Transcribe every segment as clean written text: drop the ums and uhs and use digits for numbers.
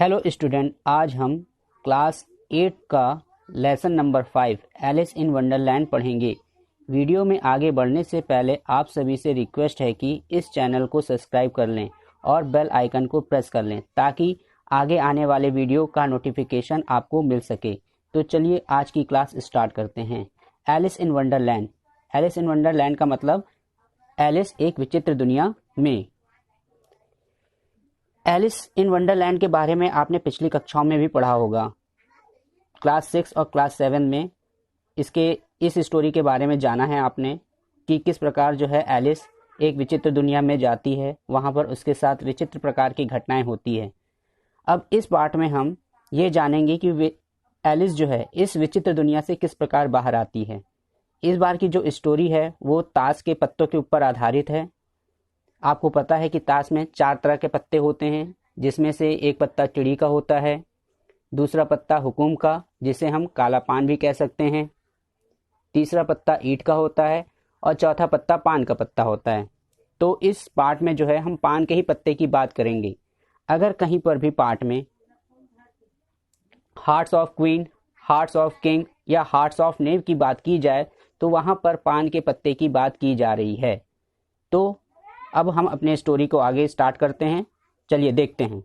Hello student, आज हम class 8 का lesson number 5 Alice in Wonderland पढ़ेंगे। वीडियो में आगे बढ़ने से पहले आप सभी से रिक्वेस्ट है कि इस चैनल को सब्सक्राइब कर लें और बेल आइकन को प्रेस कर लें ताकि आगे आने वाले वीडियो का नोटिफिकेशन आपको मिल सके। तो चलिए आज की क्लास स्टार्ट करते हैं। Alice in Wonderland. Alice in Wonderland का मतलब एलिस एक विचित्र दुनिया में। एलिस इन वंडरलैंड के बारे में आपने पिछली कक्षाओं में भी पढ़ा होगा। क्लास 6 और क्लास 7 में इस स्टोरी के बारे में जाना है आपने कि किस प्रकार जो है एलिस एक विचित्र दुनिया में जाती है, वहाँ पर उसके साथ विचित्र प्रकार की घटनाएं होती है। अब इस पार्ट में हम ये जानेंगे कि एलिस जो है इस विचित्र दुनिया से किस प्रकार बाहर आती है। इस बार की जो स्टोरी है वो ताश के पत्तों के ऊपर आधारित है। आपको पता है कि ताश में 4 तरह के पत्ते होते हैं, जिसमें से एक पत्ता चिड़ी का होता है, दूसरा पत्ता हुकुम का जिसे हम काला पान भी कह सकते हैं, तीसरा पत्ता ईंट का होता है और चौथा पत्ता पान का पत्ता होता है। तो इस पार्ट में जो है हम पान के ही पत्ते की बात करेंगे। अगर कहीं पर भी पार्ट में hearts of queen, hearts of king या हार्ट्स ऑफ नेव की बात की जाए तो वहां पर पान के पत्ते की बात की जा रही है। तो अब हम अपने स्टोरी को आगे स्टार्ट करते हैं। चलिए देखते हैं।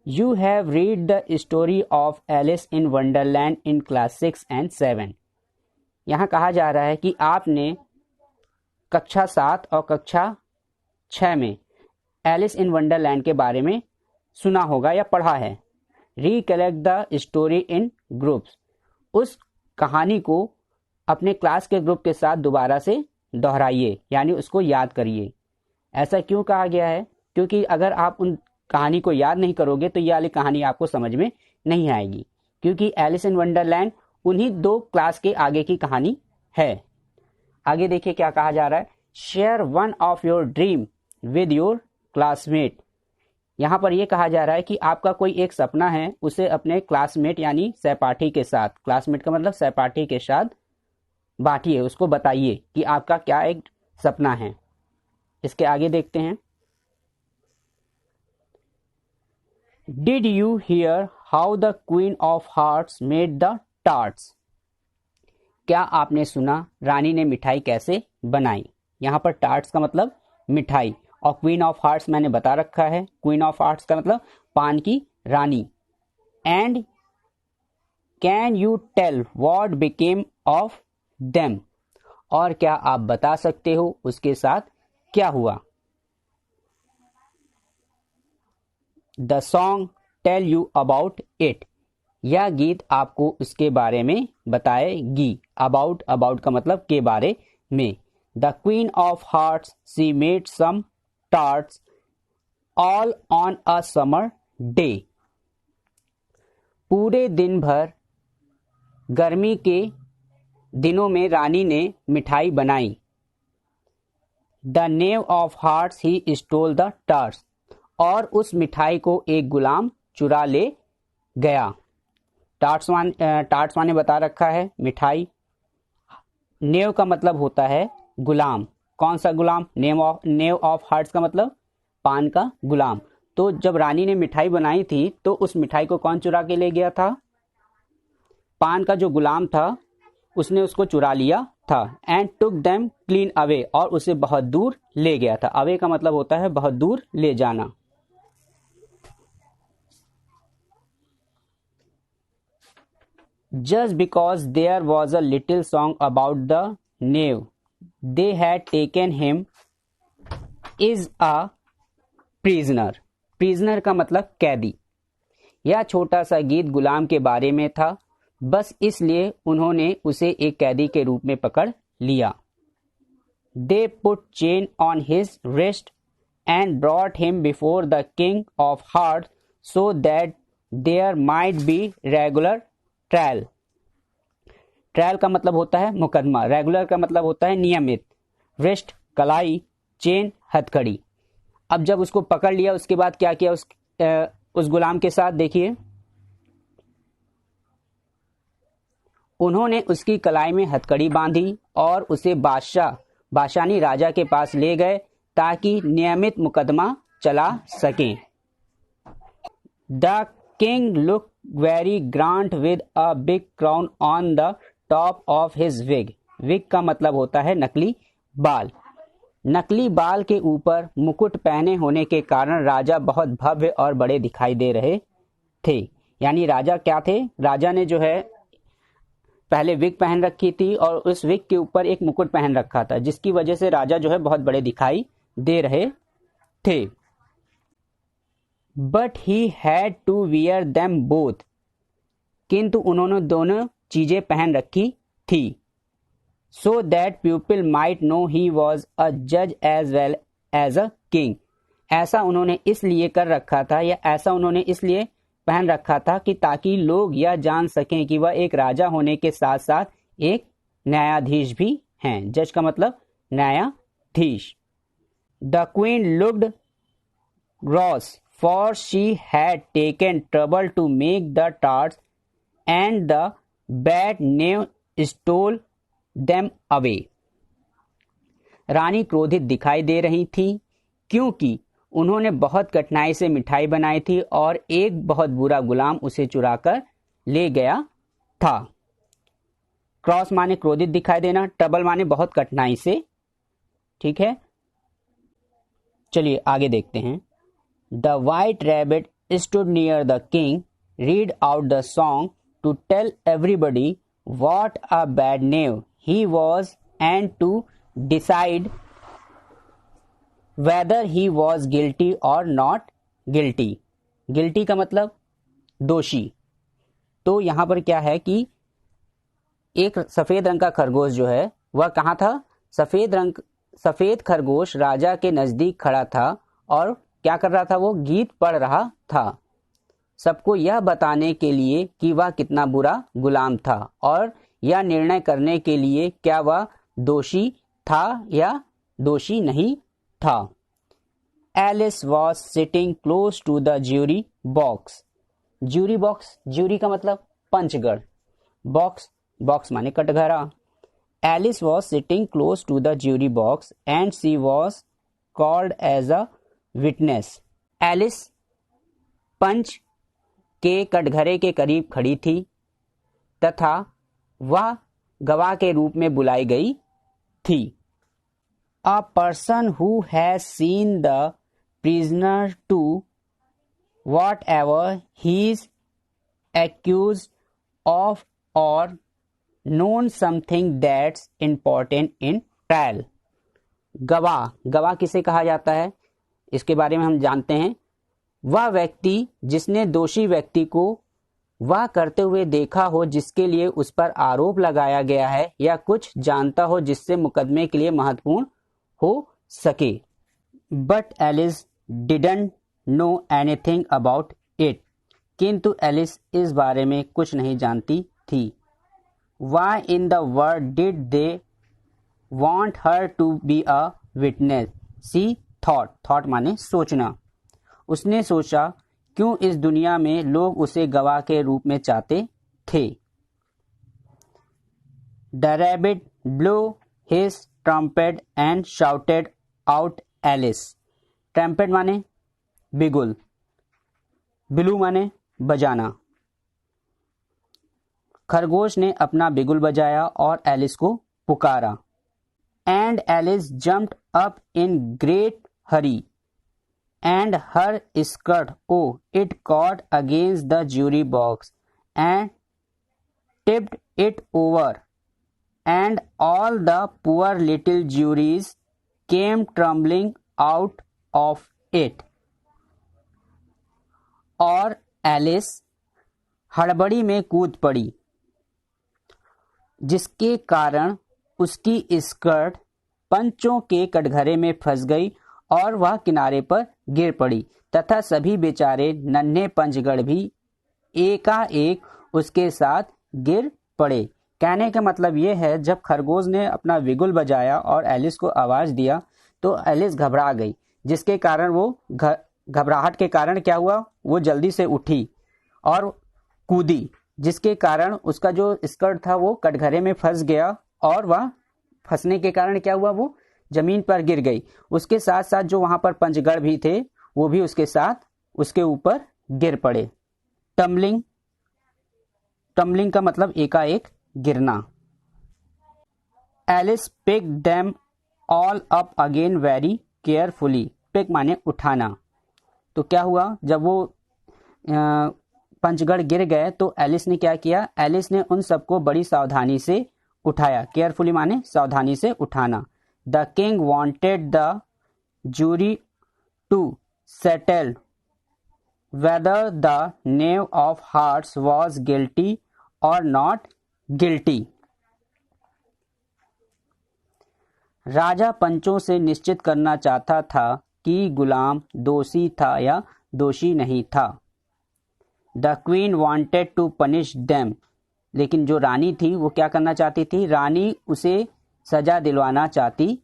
You have read the story of Alice in Wonderland in class 6 and 7। यहाँ कहा जा रहा है कि आपने कक्षा 7 और कक्षा 6 में एलिस इन वंडरलैंड के बारे में सुना होगा या पढ़ा है। Recollect the story in groups. उस कहानी को अपने क्लास के ग्रुप के साथ दोबारा से दोहराइए, यानी उसको याद करिए। ऐसा क्यों कहा गया है? क्योंकि अगर आप उन कहानी को याद नहीं करोगे तो ये वाली कहानी आपको समझ में नहीं आएगी, क्योंकि एलिस इन वंडरलैंड उन्हीं 2 क्लास के आगे की कहानी है। आगे देखिए क्या कहा जा रहा है। Share one of your dream with your classmate. यहाँ पर यह कहा जा रहा है कि आपका कोई एक सपना है, उसे अपने क्लासमेट यानी सहपाठी के साथ, क्लासमेट का मतलब सहपाठी के साथ बांटिए, उसको बताइए कि आपका क्या एक सपना है। इसके आगे देखते हैं। Did you here how the Queen of hearts made the tarts. क्या आपने सुना रानी ने मिठाई कैसे बनाई। यहां पर टार्ट्स का मतलब मिठाई और क्वीन ऑफ हार्ट्स मैंने बता रखा है। क्वीन ऑफ हार्ट्स का मतलब पान की रानी। And can you tell what became of them. और क्या आप बता सकते हो उसके साथ क्या हुआ। The song tell you about it. यह गीत आपको उसके बारे में बताएगी। अबाउट का मतलब के बारे में। The Queen of Hearts she made some tarts all on a summer day. पूरे दिन भर गर्मी के दिनों में रानी ने मिठाई बनाई। The knave of hearts he stole the tarts. और उस मिठाई को एक गुलाम चुरा ले गया। टार्ट्स ने बता रखा है मिठाई। नेव का मतलब होता है गुलाम। कौन सा गुलाम? नेव ऑफ हार्ट्स का मतलब पान का गुलाम। तो जब रानी ने मिठाई बनाई थी तो उस मिठाई को कौन चुरा के ले गया था? पान का जो गुलाम था उसने उसको चुरा लिया था। And took them clean away. और उसे बहुत दूर ले गया था। अवे का मतलब होता है बहुत दूर ले जाना। Just because there was a little song about the knave they had taken him is a prisoner. Prisoner का मतलब कैदी। यह छोटा सा गीत गुलाम के बारे में था, बस इसलिए उन्होंने उसे एक कैदी के रूप में पकड़ लिया। They put chain on his wrist and brought him before the King of Heart so that there might be regular trial. Trial का मतलब होता है मुकदमा। रेगुलर का मतलब होता है नियमित। रिस्ट कलाई, चेन हथकड़ी। अब जब उसको पकड़ लिया उसके बाद क्या किया उस गुलाम के साथ? देखिए, उन्होंने उसकी कलाई में हथकड़ी बांधी और उसे बादशाही राजा के पास ले गए ताकि नियमित मुकदमा चला सकें। The king look very grand with a big crown on the top of his wig. Wig का मतलब होता है नकली बाल। नकली बाल के ऊपर मुकुट पहने होने के कारण राजा बहुत भव्य और बड़े दिखाई दे रहे थे। यानी राजा क्या थे, राजा ने जो है पहले विग पहन रखी थी और उस विग के ऊपर एक मुकुट पहन रखा था, जिसकी वजह से राजा जो है बहुत बड़े दिखाई दे रहे थे। But he had to wear them both, किंतु उन्होंने दोनों चीजें पहन रखी थी। So that people might know he was a जज as well as a king. ऐसा उन्होंने इसलिए कर रखा था, या ऐसा उन्होंने इसलिए पहन रखा था कि ताकि लोग यह जान सकें कि वह एक राजा होने के साथ साथ एक न्यायाधीश भी हैं। जज का मतलब न्यायाधीश। The queen looked cross for she had taken trouble to make the tarts and the bad knave stole them away. रानी क्रोधित दिखाई दे रही थी क्योंकि उन्होंने बहुत कठिनाई से मिठाई बनाई थी और एक बहुत बुरा गुलाम उसे चुराकर ले गया था। क्रॉस माने क्रोधित दिखाई देना, ट्रबल माने बहुत कठिनाई से। ठीक है, चलिए आगे देखते हैं। The White Rabbit stood near the king, read out the song to tell everybody what a bad knave he was and to decide whether he was guilty or not guilty। guilty का मतलब दोषी। तो यहां पर क्या है कि एक सफेद रंग का खरगोश जो है वह कहाँ था, सफेद खरगोश राजा के नजदीक खड़ा था और क्या कर रहा था, वो गीत पढ़ रहा था सबको यह बताने के लिए कि वह कितना बुरा गुलाम था और यह निर्णय करने के लिए क्या वह दोषी था या दोषी नहीं था। Alice was sitting close to the jury box. Jury box, jury का मतलब पंचगढ़, बॉक्स माने कटघरा। Alice was sitting close to the jury box and she was called as a witness. Alice पंच के कटघरे के करीब खड़ी थी तथा वह गवाह के रूप में बुलाई गई थी। A person who has seen the prisoner to whatever he is accused of or known something that's important in trial। गवाह किसे कहा जाता है, इसके बारे में हम जानते हैं। वह व्यक्ति जिसने दोषी व्यक्ति को वह करते हुए देखा हो जिसके लिए उस पर आरोप लगाया गया है, या कुछ जानता हो जिससे मुकदमे के लिए महत्वपूर्ण हो सके। But Alice didn't know anything about it, किंतु एलिस इस बारे में कुछ नहीं जानती थी। Why in the world did they want her to be a witness, she thought माने सोचना। उसने सोचा क्यों इस दुनिया में लोग उसे गवाह के रूप में चाहते थे। The rabbit blow his trumpet and shouted out Alice. Trumpet माने बिगुल, बिलू माने बजाना। खरगोश ने अपना बिगुल बजाया और एलिस को पुकारा। And Alice jumped up in great hurry and her skirt, oh, it caught against the jury box and tipped it over, and all the poor little juries came tumbling out of it। और Alice हड़बड़ी में कूद पड़ी, जिसके कारण उसकी skirt पंचों के कटघरे में फंस गई और वह किनारे पर गिर पड़ी तथा सभी बेचारे नन्हे पंचगढ़ भी एकाएक उसके साथ गिर पड़े। कहने का मतलब यह है, जब खरगोश ने अपना बिगुल बजाया और एलिस को आवाज दिया तो एलिस घबरा गई, जिसके कारण वो घबराहट के कारण क्या हुआ, वो जल्दी से उठी और कूदी, जिसके कारण उसका जो स्कर्ट था वो कटघरे में फंस गया और वह फंसने के कारण क्या हुआ, वो जमीन पर गिर गई। उसके साथ साथ जो वहां पर पंचगढ़ भी थे वो भी उसके साथ उसके ऊपर गिर पड़े। टम्बलिंग, टम्बलिंग का मतलब एकाएक गिरना। Alice pick them all up again very carefully. Pick माने उठाना। तो क्या हुआ, जब वो पंचगढ़ गिर गए तो एलिस ने क्या किया, एलिस ने उन सबको बड़ी सावधानी से उठाया। केयरफुली माने सावधानी से उठाना। The king wanted the jury to settle whether the knave of hearts was guilty or not guilty. राजा पंचों से निश्चित करना चाहता था कि गुलाम दोषी था या दोषी नहीं था। The queen wanted to punish them. लेकिन जो रानी थी वो क्या करना चाहती थी, रानी उसे सजा दिलवाना चाहती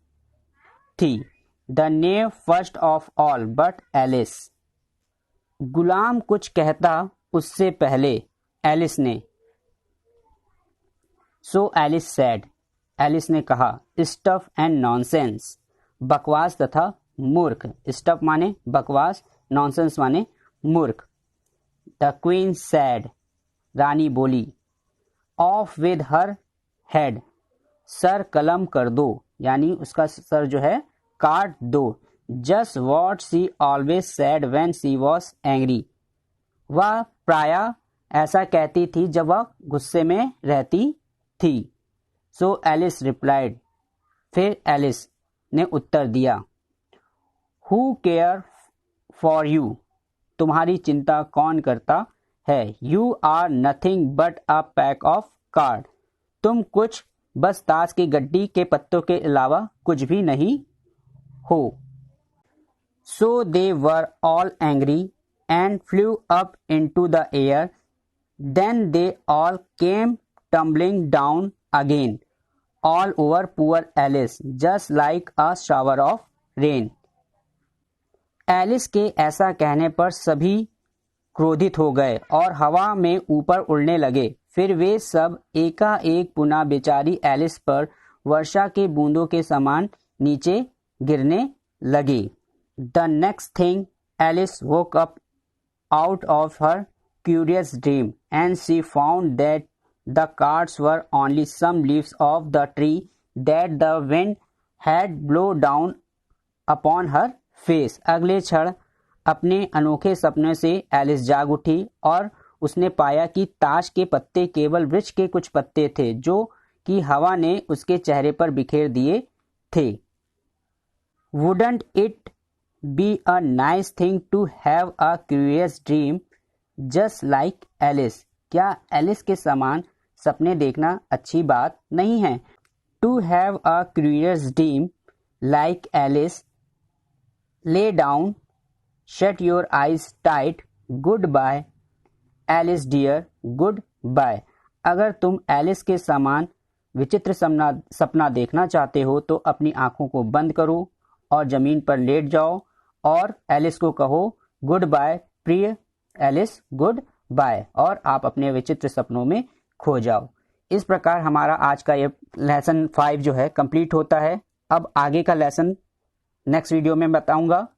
थी। The knave first of all but Alice. गुलाम कुछ कहता उससे पहले एलिस ने। सो एलिस सेड। एलिस ने कहा, स्टफ एंड नॉनसेंस। बकवास तथा मूर्ख। स्टफ माने बकवास, नॉनसेंस माने मूर्ख। The queen said. रानी बोली। Off with her head. सर कलम कर दो, यानी उसका सर जो है काट दो। Just what she always said when she was angry. वह प्रायः ऐसा कहती थी जब वह गुस्से में रहती थी। So Alice replied. फिर एलिस ने उत्तर दिया। Who care for you. तुम्हारी चिंता कौन करता है। You are nothing but a pack of card. तुम कुछ बस ताश की गड्डी के पत्तों के अलावा कुछ भी नहीं हो। So they were all angry and flew up into the air. Then they all came tumbling down again all over poor Alice just like a shower of rain. Alice के ऐसा कहने पर सभी क्रोधित हो गए और हवा में ऊपर उड़ने लगे। फिर वे सब एकाएक पुनः बेचारी एलिस पर वर्षा के बूंदों के समान नीचे गिरने लगे। The next thing Alice woke up out of her curious dream and she found that the cards were only some leaves of the tree that the wind had blow down upon her face. अगले क्षण अपने अनोखे सपने से Alice जाग उठी और उसने पाया कि ताश के पत्ते केवल वृक्ष के कुछ पत्ते थे जो कि हवा ने उसके चेहरे पर बिखेर दिए थे। Wouldn't it be a nice thing to have a curious dream just like Alice. क्या एलिस के समान सपने देखना अच्छी बात नहीं है। To have a curious dream like Alice. Lay down, shut your eyes tight, goodbye, Alice dear, goodbye। अगर तुम एलिस के समान विचित्र सपना देखना चाहते हो तो अपनी आंखों को बंद करो और जमीन पर लेट जाओ और एलिस को कहो गुड बाय प्रिय एलिस, गुड बाय, और आप अपने विचित्र सपनों में खो जाओ। इस प्रकार हमारा आज का ये लेसन 5 जो है कंप्लीट होता है। अब आगे का लेसन नेक्स्ट वीडियो में बताऊंगा।